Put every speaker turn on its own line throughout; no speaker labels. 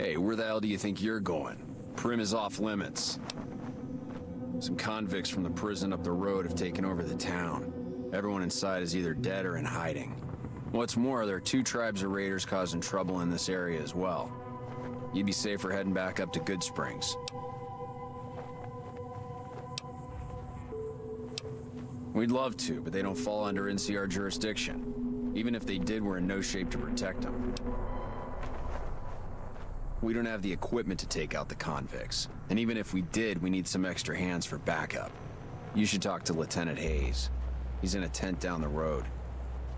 Hey, where the hell do you think you're going? Primm is off limits. Some convicts from the prison up the road have taken over the town. Everyone inside is either dead or in hiding. What's more, there are 2 tribes of raiders causing trouble in this area as well. You'd be safer heading back up to Goodsprings. We'd love to, but they don't fall under NCR jurisdiction. Even if they did, we're in no shape to protect them. We don't have the equipment to take out the convicts. And even if we did, we need some extra hands for backup. You should talk to Lieutenant Hayes. He's in a tent down the road.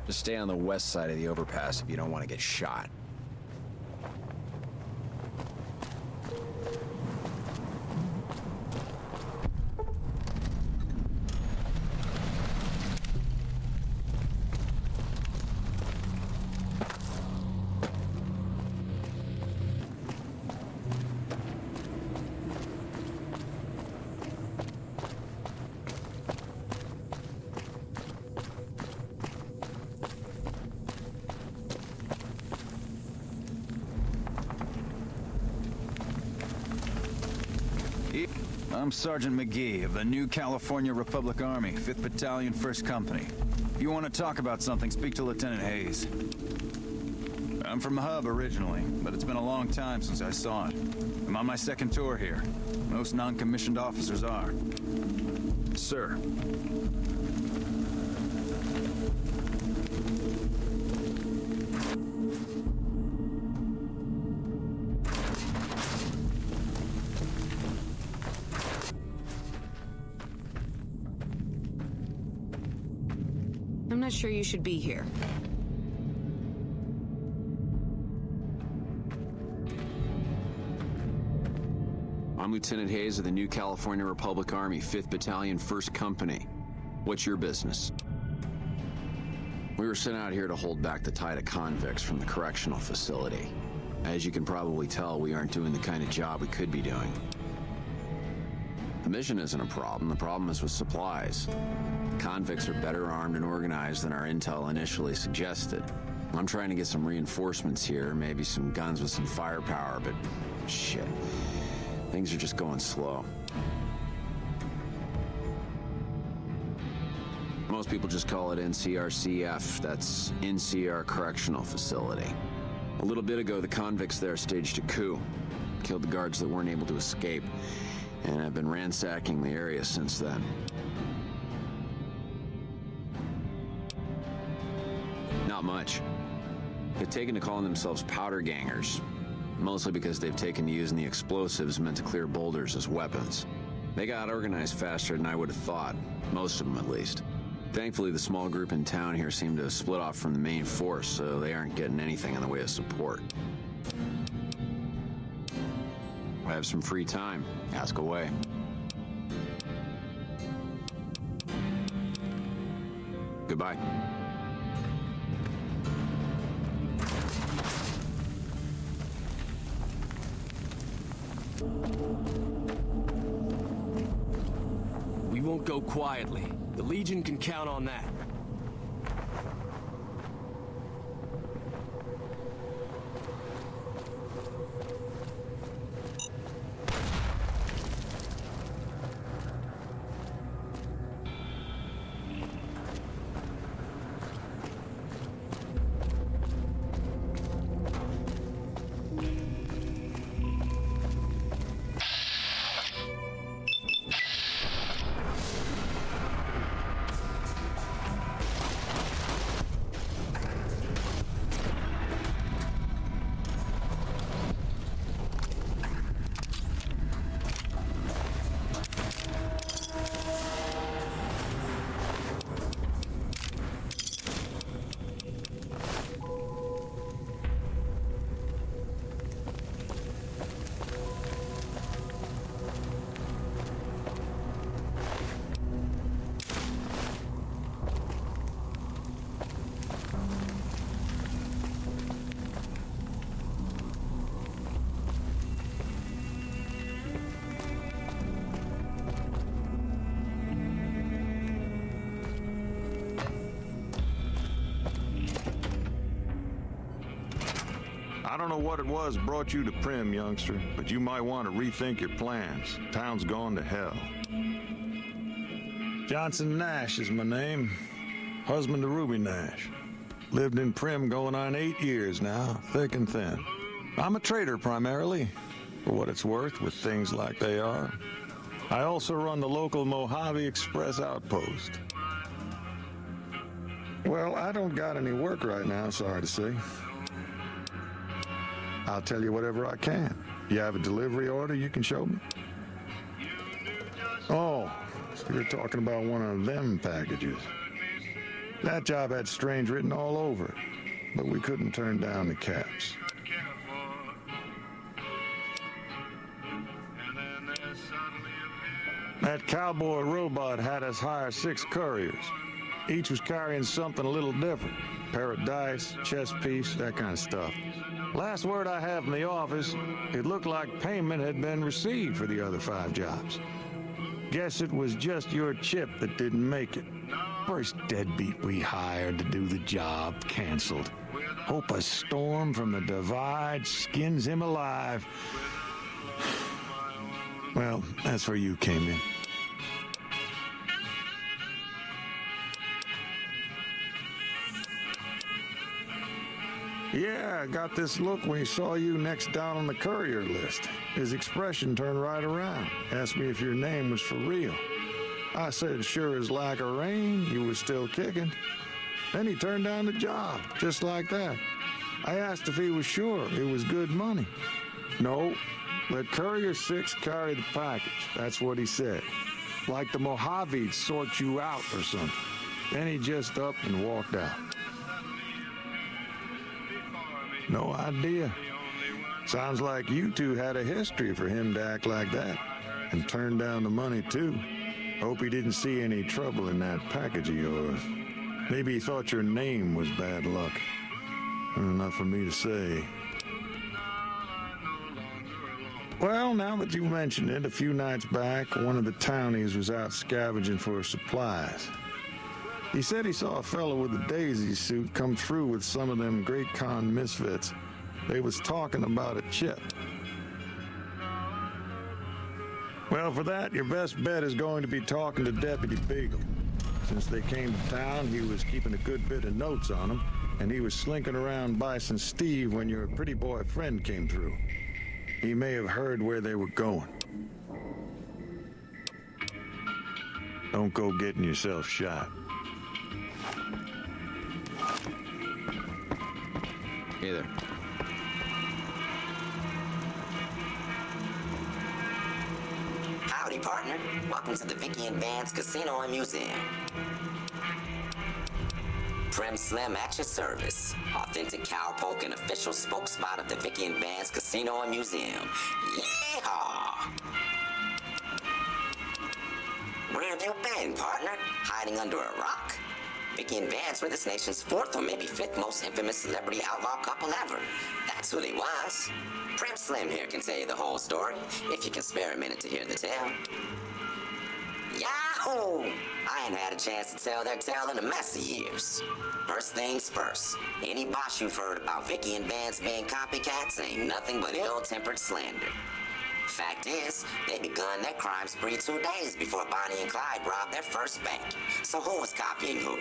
Just stay on the west side of the overpass if you don't want to get shot.
I'm Sergeant McGee of the New California Republic Army, 5th Battalion, 1st Company. If you want to talk about something, speak to Lieutenant Hayes. I'm from Hub originally, but it's been a long time since I saw it. I'm on my 2nd tour here. Most non-commissioned officers are. Sir.
I'm not sure you should be here.
I'm Lieutenant Hayes of the New California Republic Army, 5th Battalion, 1st Company. What's your business? We were sent out here to hold back the tide of convicts from the correctional facility. As you can probably tell, we aren't doing the kind of job we could be doing. The mission isn't a problem. The problem is with supplies. The convicts are better armed and organized than our intel initially suggested. I'm trying to get some reinforcements here, maybe some guns with some firepower, but shit. Things are just going slow. Most people just call it NCRCF. That's NCR Correctional Facility. A little bit ago, the convicts there staged a coup. Killed the guards that weren't able to escape. And I've been ransacking the area since then. Not much. They've taken to calling themselves powder gangers, mostly because they've taken to using the explosives meant to clear boulders as weapons. They got organized faster than I would have thought, most of them at least. Thankfully, the small group in town here seem to have split off from the main force, so they aren't getting anything in the way of support. I have some free time. Ask away. Goodbye.
We won't go quietly. The Legion can count on that.
I don't know what it was brought you to Prim, youngster, but you might want to rethink your plans. Town's gone to hell. Johnson Nash is my name. Husband to Ruby Nash. Lived in Prim going on 8 years now, thick and thin. I'm a trader primarily, for what it's worth with things like they are. I also run the local Mojave Express outpost. Well, I don't got any work right now, sorry to say. I'll tell you whatever I can. You have a delivery order you can show me? Oh, so you're talking about one of them packages. That job had strange written all over it, but we couldn't turn down the caps. That cowboy robot had us hire 6 couriers. Each was carrying something a little different. Pair of dice, chess piece, that kind of stuff. Last word I have from the office, it looked like payment had been received for the other 5 jobs. Guess it was just your chip that didn't make it. First deadbeat we hired to do the job canceled. Hope a storm from the divide skins him alive. Well, that's where you came in. Yeah, I got this look when he saw you next down on the courier list. His expression turned right around. Asked me if your name was for real. I said, sure as like a rain, you were still kicking. Then he turned down the job, just like that. I asked if he was sure it was good money. No, let Courier 6 carry the package. That's what he said. Like the Mojave'd sort you out or something. Then he just up and walked out. No idea. Sounds like you two had a history for him to act like that. And turn down the money, too. Hope he didn't see any trouble in that package of yours. Maybe he thought your name was bad luck. Not for me to say. Well, now that you mentioned it, a few nights back, one of the townies was out scavenging for supplies. He said he saw a fellow with a daisy suit come through with some of them Great Con misfits. They was talking about a chip. Well, for that, your best bet is going to be talking to Deputy Beagle. Since they came to town, he was keeping a good bit of notes on them, and he was slinking around Bison Steve when your pretty boy friend came through. He may have heard where they were going. Don't go getting yourself shot.
Hey there.
Howdy, partner. Welcome to the Vicky and Vance Casino and Museum. Prim Slim at your service. Authentic cowpoke and official spokesspot of the Vicky and Vance Casino and Museum. Yeehaw! Where have you been, partner? Hiding under a rock? Vicky and Vance were this nation's 4th or maybe 5th most infamous celebrity outlaw couple ever. That's who they was. Prim Slim here can tell you the whole story, if you can spare a minute to hear the tale. Yahoo! I ain't had a chance to tell their tale in a mess of years. First things first, any bosh you've heard about Vicky and Vance being copycats ain't nothing but ill-tempered slander. Fact is, they begun their crime spree 2 days before Bonnie and Clyde robbed their first bank. So who was copying who?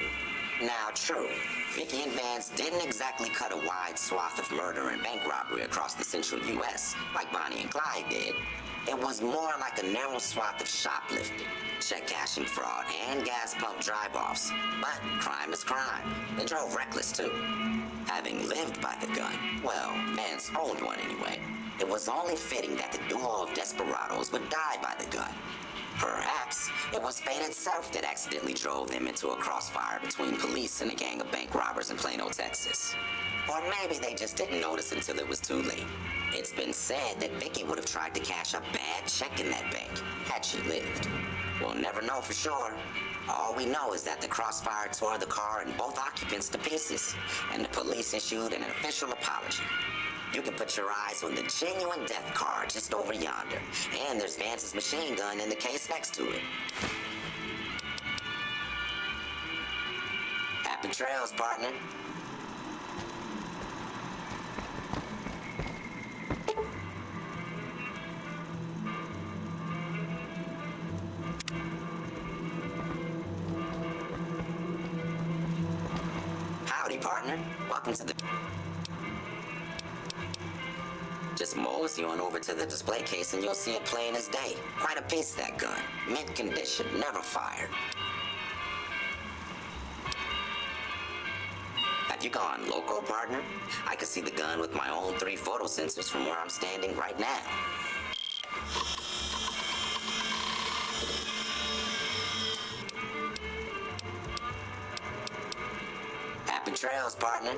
Now, true, Vicky and Vance didn't exactly cut a wide swath of murder and bank robbery across the central U.S. like Bonnie and Clyde did. It was more like a narrow swath of shoplifting, check cashing fraud, and gas pump drive-offs. But crime is crime. They drove reckless, too. Having lived by the gun, well, Vance owned one anyway. It was only fitting that the duo of desperados would die by the gun. Perhaps it was fate itself that accidentally drove them into a crossfire between police and a gang of bank robbers in Plano, Texas. Or maybe they just didn't notice until it was too late. It's been said that Vicky would have tried to cash a bad check in that bank, had she lived. We'll never know for sure. All we know is that the crossfire tore the car and both occupants to pieces, and the police issued an official apology. You can put your eyes on the genuine death card just over yonder, and there's Vance's machine gun in the case next to it. Happy trails, partner. partner. Welcome to the... Just mosey on over to the display case and you'll see it plain as day. Quite a piece, that gun. Mint condition, never fired. Have you gone local, partner? I can see the gun with my own 3 photo sensors from where I'm standing right now. Happy trails, partner.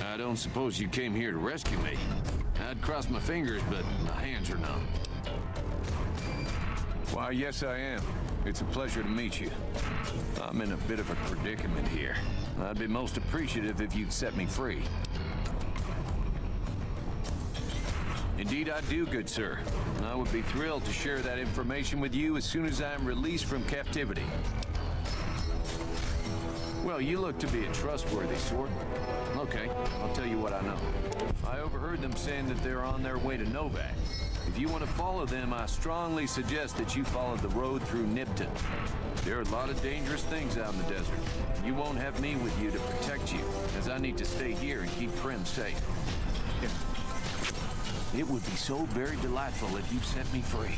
I don't suppose you came here to rescue me. I'd cross my fingers, but my hands are numb.
Why, yes, I am. It's a pleasure to meet you. I'm in a bit of a predicament here. I'd be most appreciative if you'd set me free. Indeed I do, good sir. I would be thrilled to share that information with you as soon as I am released from captivity. Well, you look to be a trustworthy sort. Okay, I'll tell you what I know. I overheard them saying that they're on their way to Novak. If you want to follow them, I strongly suggest that you follow the road through Nipton. There are a lot of dangerous things out in the desert. You won't have me with you to protect you, as I need to stay here and keep Prim safe. It would be so very delightful if you set me free.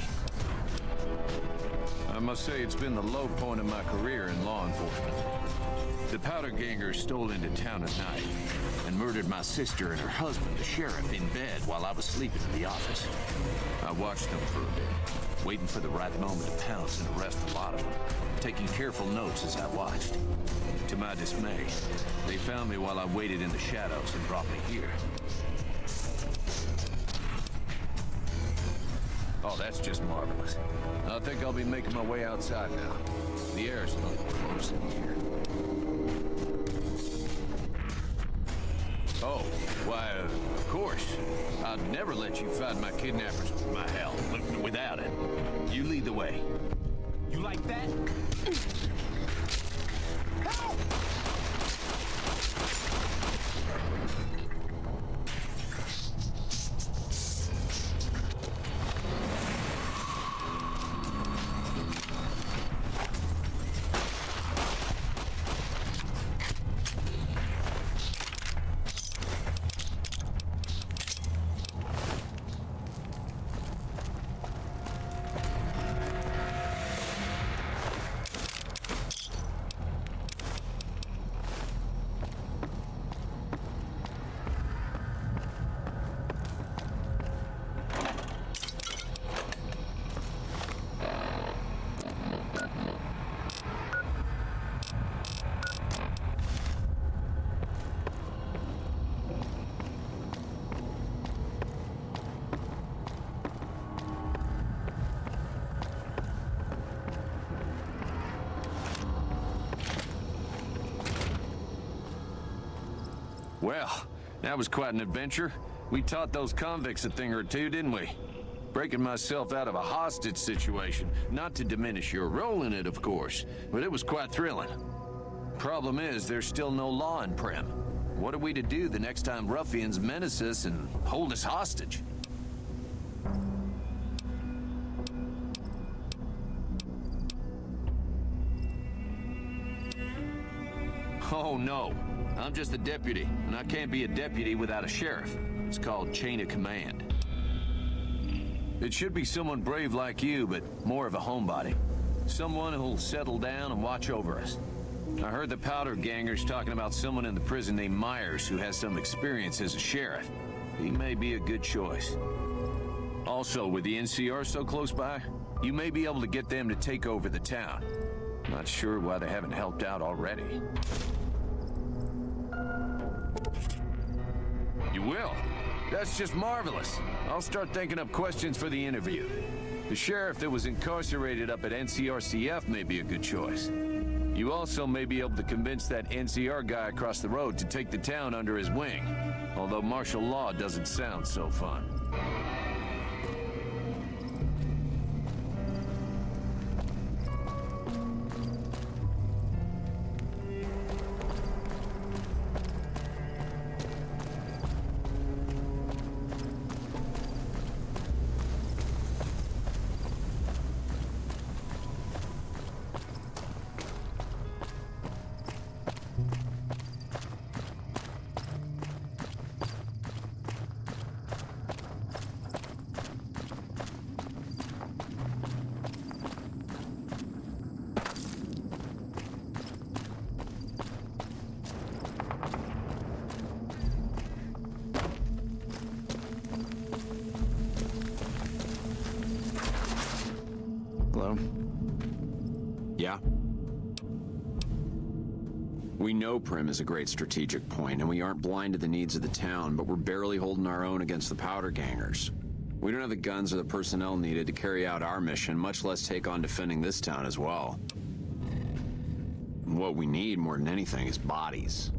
I must say it's been the low point of my career in law enforcement. The powder gangers stole into town at night and murdered my sister and her husband, the sheriff, in bed while I was sleeping in the office. I watched them for a bit, waiting for the right moment to pounce and arrest a lot of them, taking careful notes as I watched. To my dismay, they found me while I waited in the shadows and brought me here. Oh, that's just marvelous. I think I'll be making my way outside now. The air's a little close in here. Oh, why, of course. I'd never let you find my kidnappers with my help. Without it. You lead the way.
You like that? Help!
Well, that was quite an adventure. We taught those convicts a thing or two, didn't we? Breaking myself out of a hostage situation. Not to diminish your role in it, of course, but it was quite thrilling. Problem is, there's still no law in Primm. What are we to do the next time ruffians menace us and hold us hostage? Oh no, I'm just a deputy, and I can't be a deputy without a sheriff. It's called chain of command. It should be someone brave like you, but more of a homebody. Someone who'll settle down and watch over us. I heard the Powder Gangers talking about someone in the prison named Myers who has some experience as a sheriff. He may be a good choice. Also, with the NCR so close by, you may be able to get them to take over the town. Not sure why they haven't helped out already. You will? That's just marvelous. I'll start thinking up questions for the interview. The sheriff that was incarcerated up at NCRCF may be a good choice. You also may be able to convince that NCR guy across the road to take the town under his wing. Although martial law doesn't sound so fun.
Hello? Yeah? We know Primm is a great strategic point, and we aren't blind to the needs of the town, but we're barely holding our own against the Powder Gangers. We don't have the guns or the personnel needed to carry out our mission, much less take on defending this town as well. What we need more than anything is bodies.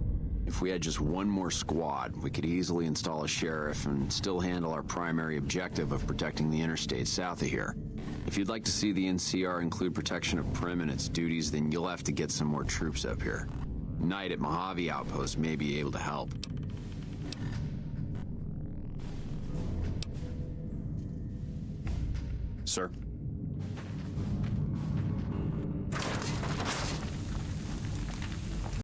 If we had just one more squad, we could easily install a sheriff and still handle our primary objective of protecting the interstate south of here. If you'd like to see the NCR include protection of Primm and its duties, then you'll have to get some more troops up here. Knight at Mojave Outpost may be able to help. Sir?